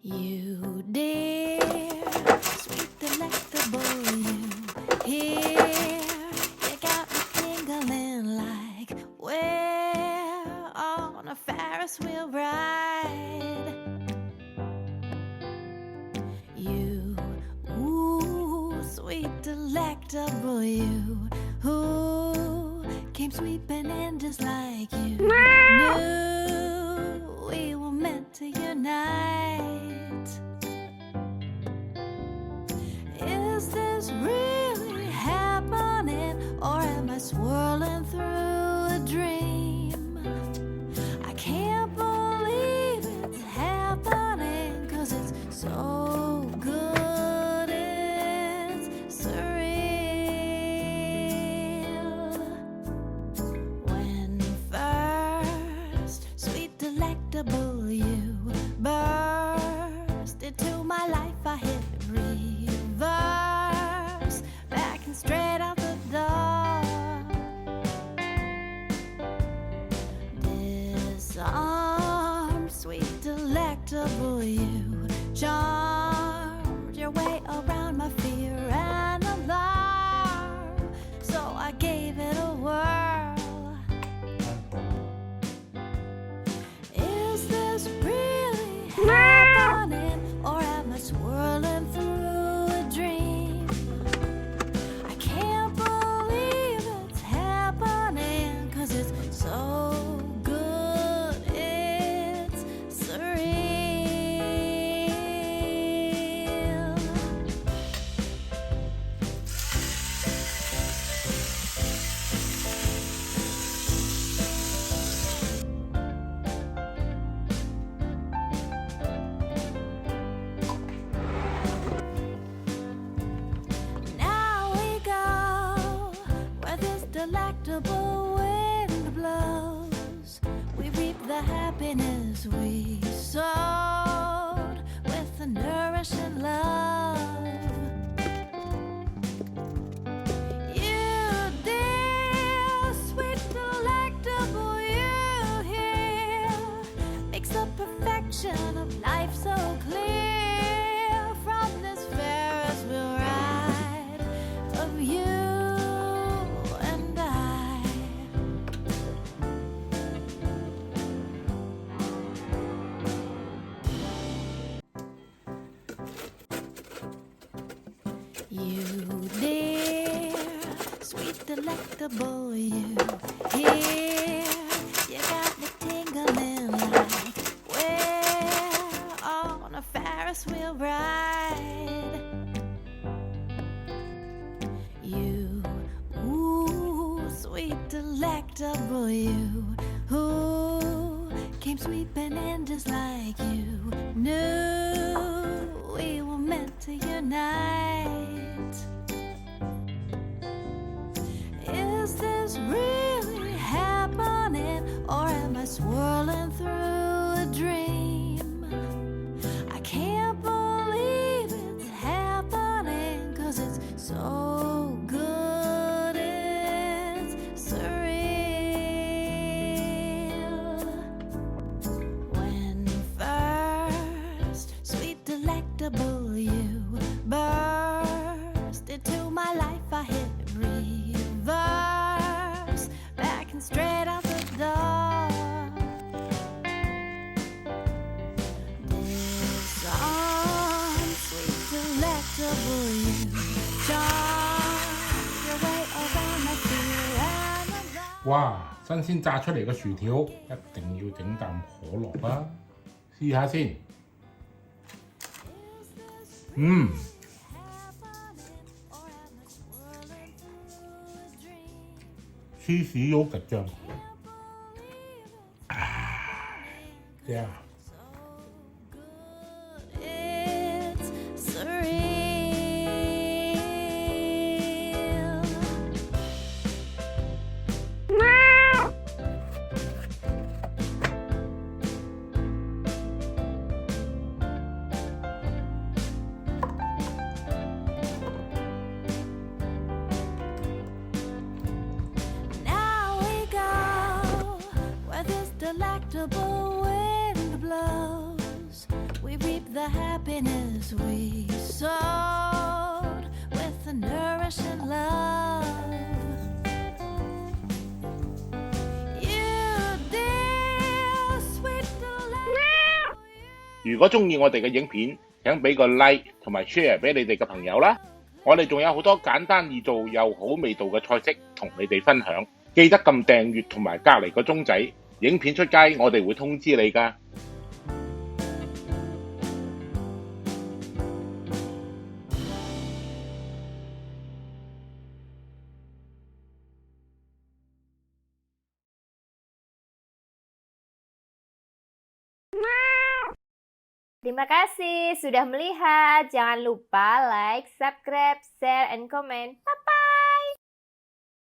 You dear, sweet delectable you, here you got me tingling like we're on a Ferris wheel ride. You, ooh, sweet delectable you, who came sweeping in just like you knew we were meant to unite. Is this really happening, or am I swirling through a dream? I can't believe it's happening, 'cause it's so good, it's surreal. When first, sweet delectable you burst into my life, I hit reverse, backing straight out the door. Disarmed, sweet delectable you charmed your way around my fear and alarm, so I gave it a whirl. Is this really happening, or am I swirling through a dream? I can't believe it's happening, 'cause it's so good, it's surreal. Now we go where this delectable wind blows. We reap the happiness we sowed with a nourishing love. You dear, sweet delectable you here makes the perfection of life so clear from this Ferris wheel ride of you and I. You dear, sweet delectable you, here you got me tingling like we're on a Ferris wheel ride. You, ooh, sweet delectable you, who came sweeping in just like you knew we were meant to unite. Is this really happening, or am I swirling through a dream? I can't believe it's happening, 'cause it's so good, it's surreal. When first, sweet delectable you burst into my life, I hit reverse, backing straight out the door. Disarmed, sweet delectable you charmed your way around my fear and alarm. 哇！新鮮炸出嚟嘅薯條，一定要整啖可樂啦！試下先。芝士優格醬，正。It's surreal. Now we go where this delectable wind blows. We We reap the happiness we sowed with the nourishing love. You dear sweet delight. 如果中意我哋嘅影片，請俾個 like 同埋 share 俾你哋嘅朋友啦。我哋仲有好多簡單易做又好味道嘅菜式同你哋分享，記得撳訂閱同埋隔離個鐘仔，影片出街我哋會通知你㗎。Terima kasih sudah melihat. Jangan lupa like, subscribe, share, and comment. Bye-bye.